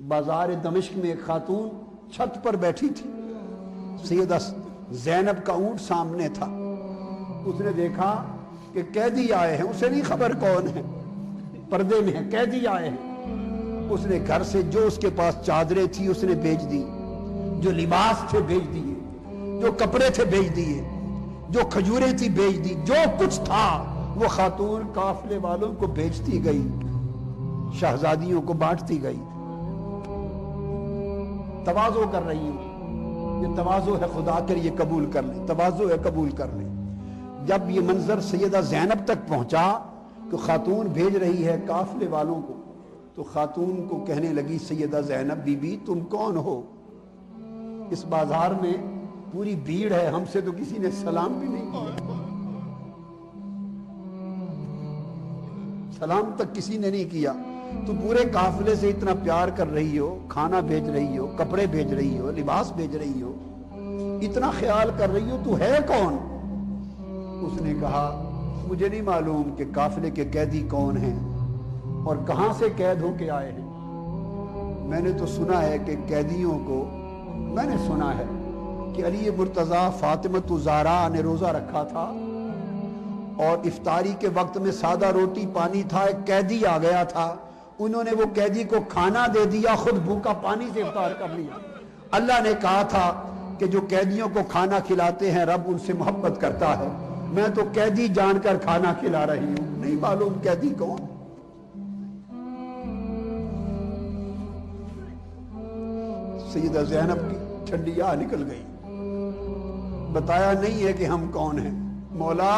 بازار دمشق میں ایک خاتون چھت پر بیٹھی تھی، سیدہ زینب کا اونٹ سامنے تھا، اس نے دیکھا کہ قیدی آئے ہیں، اسے نہیں خبر کون ہے، پردے میں ہیں، قیدی آئے ہیں۔ اس نے گھر سے جو اس کے پاس چادریں تھی اس نے بیچ دی، جو لباس تھے بیچ دیے، جو کپڑے تھے بیچ دیے، جو کھجوریں تھی بیچ دی، جو کچھ تھا وہ خاتون قافلے والوں کو بیچتی گئی، شہزادیوں کو بانٹتی گئی، تواضع کر رہی ہوں، یہ تواضع ہے، خدا کر یہ قبول کر لیں، تواضع ہے، قبول کر لیں۔ جب یہ منظر سیدہ زینب تک پہنچا تو خاتون بھیج رہی ہے قافلے والوں کو، تو خاتون کو کہنے لگی سیدہ زینب بی بی تم کون ہو؟ اس بازار میں پوری بھیڑ ہے، ہم سے تو کسی نے سلام بھی نہیں کیا، سلام تک کسی نے نہیں کیا، تو پورے قافلے سے اتنا پیار کر رہی ہو، کھانا بھیج رہی ہو، کپڑے بھیج رہی ہو، لباس بھیج رہی ہو، اتنا خیال کر رہی ہو، تو ہے کون؟ اس نے کہا مجھے نہیں معلوم کہ قافلے کے قیدی کون ہیں اور کہاں سے قید ہو کے آئے ہیں، میں نے تو سنا ہے کہ قیدیوں کو، میں نے سنا ہے کہ علی مرتضیٰ فاطمہ الزہرا نے روزہ رکھا تھا اور افطاری کے وقت میں سادہ روٹی پانی تھا، ایک قیدی آ گیا تھا، انہوں نے وہ قیدی کو کھانا دے دیا، خود بھوکا پانی سے افطار کر لیا۔ اللہ نے کہا تھا کہ جو قیدیوں کو کھانا کھلاتے ہیں رب ان سے محبت کرتا ہے، میں تو قیدی جان کر کھانا کھلا رہی ہوں، نہیں معلوم قیدی کون۔ سیدہ زینب کی ٹھنڈی آہ نکل گئی، بتایا نہیں ہے کہ ہم کون ہیں، مولا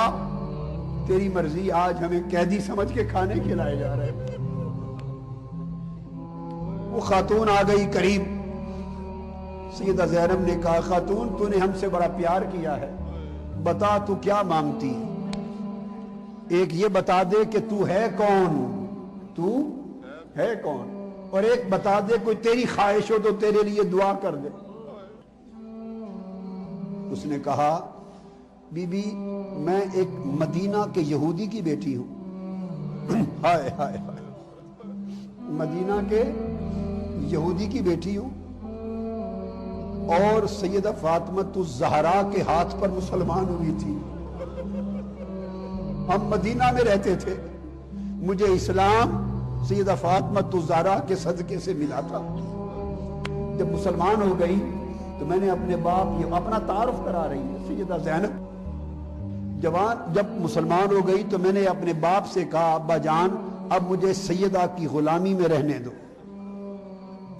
تیری مرضی، آج ہمیں قیدی سمجھ کے کھانے کھلائے جا رہے ہیں۔ وہ خاتون آ گئی قریب، سیدہ زینب نے کہا خاتون تو نے ہم سے بڑا پیار کیا ہے، بتا تو کیا مانگتی ہے؟ ایک یہ بتا دے کہ تو ہے کون، تو ہے کون، اور ایک بتا دے کوئی تیری خواہش ہو تو تیرے لیے دعا کر دے۔ اس نے کہا بی بی میں ایک مدینہ کے یہودی کی بیٹی ہوں، ہائے ہائے ہائے، مدینہ کے یہودی کی بیٹی ہوں اور سیدہ فاطمہ الزہرا کے ہاتھ پر مسلمان ہوئی تھی، ہم مدینہ میں رہتے تھے، مجھے اسلام سیدہ فاطمہ الزہرا کے صدقے سے ملا تھا۔ جب مسلمان ہو گئی تو میں نے اپنے باپ، یہ اپنا تعارف کرا رہی ہے سیدہ زینب، جب مسلمان ہو گئی تو میں نے اپنے باپ سے کہا ابا جان اب مجھے سیدہ کی غلامی میں رہنے دو،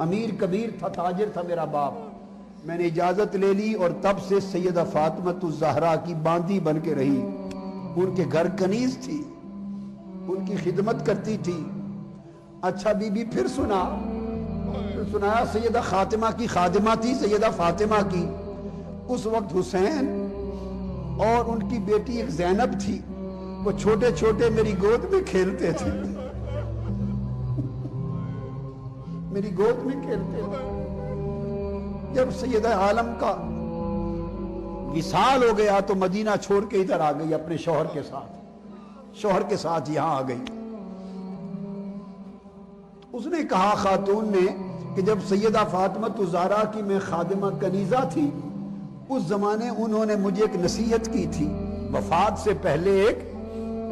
امیر کبیر تھا، تاجر تھا میرا باپ، میں نے اجازت لے لی اور تب سے سیدہ فاطمہ الزہرا کی باندی بن کے رہی، ان کے گھر کنیز تھی، ان کی خدمت کرتی تھی۔ اچھا بی بی پھر سنایا سیدہ فاطمہ کی خادمہ تھی، سیدہ فاطمہ کی، اس وقت حسین اور ان کی بیٹی ایک زینب تھی، وہ چھوٹے چھوٹے میری گود میں کھیلتے تھے، میری گود میں کھیلتے تھے۔ جب سیدہ عالم کا وصال ہو گیا تو مدینہ چھوڑ کے ادھر آ گئی اپنے شوہر کے ساتھ یہاں آ گئی۔ اس نے کہا خاتون نے کہ جب سیدہ فاطمہ الزہرا کی میں خادمہ کنیزہ تھی، اس زمانے انہوں نے مجھے ایک نصیحت کی تھی، وفات سے پہلے ایک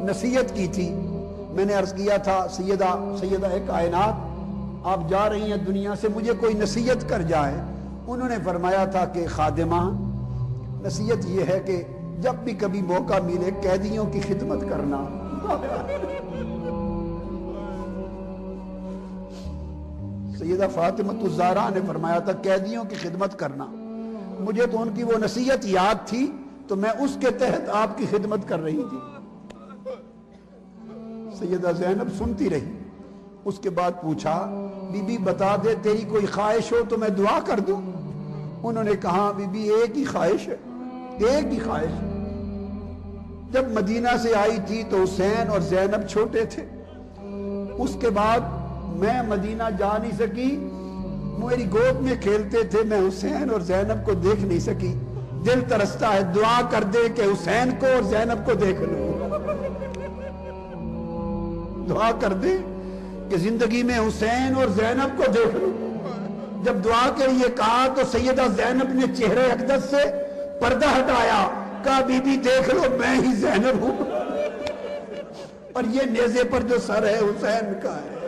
نصیحت کی تھی، میں نے عرض کیا تھا سیدہ کائنات آپ جا رہی ہیں دنیا سے، مجھے کوئی نصیحت کر جائے، انہوں نے فرمایا تھا کہ خادمہ نصیحت یہ ہے کہ جب بھی کبھی موقع ملے قیدیوں کی خدمت کرنا۔ سیدہ فاطمہ الزہرا نے فرمایا تھا قیدیوں کی خدمت کرنا، مجھے تو ان کی وہ نصیحت یاد تھی تو میں اس کے تحت آپ کی خدمت کر رہی تھی۔ سیدہ زینب سنتی رہی، اس کے بعد پوچھا بی بی بتا دے تیری کوئی خواہش ہو تو میں دعا کر دوں۔ انہوں نے کہا بی بی ایک ہی خواہش ہے، ایک ہی خواہش ہے۔ جب مدینہ سے آئی تھی تو حسین اور زینب چھوٹے تھے، اس کے بعد میں مدینہ جا نہیں سکی، میری گود میں کھیلتے تھے، میں حسین اور زینب کو دیکھ نہیں سکی، دل ترستا ہے دعا کر دے کہ حسین کو اور زینب کو دیکھ لوں، دعا کر دے کہ زندگی میں حسین اور زینب کو دیکھ لوں۔ جب دعا کے لیے کہا تو سیدہ زینب نے چہرے اقدس سے پردہ ہٹایا، کہا بی بی دیکھ لو میں ہی زینب ہوں، اور یہ نیزے پر جو سر ہے حسین کا ہے۔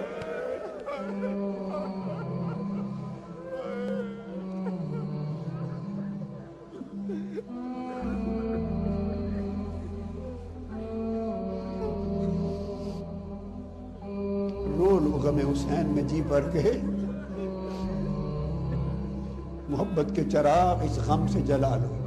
رو لو غم حسین میں جی بھر کے، محبت کے چراغ اس غم سے جلا لو۔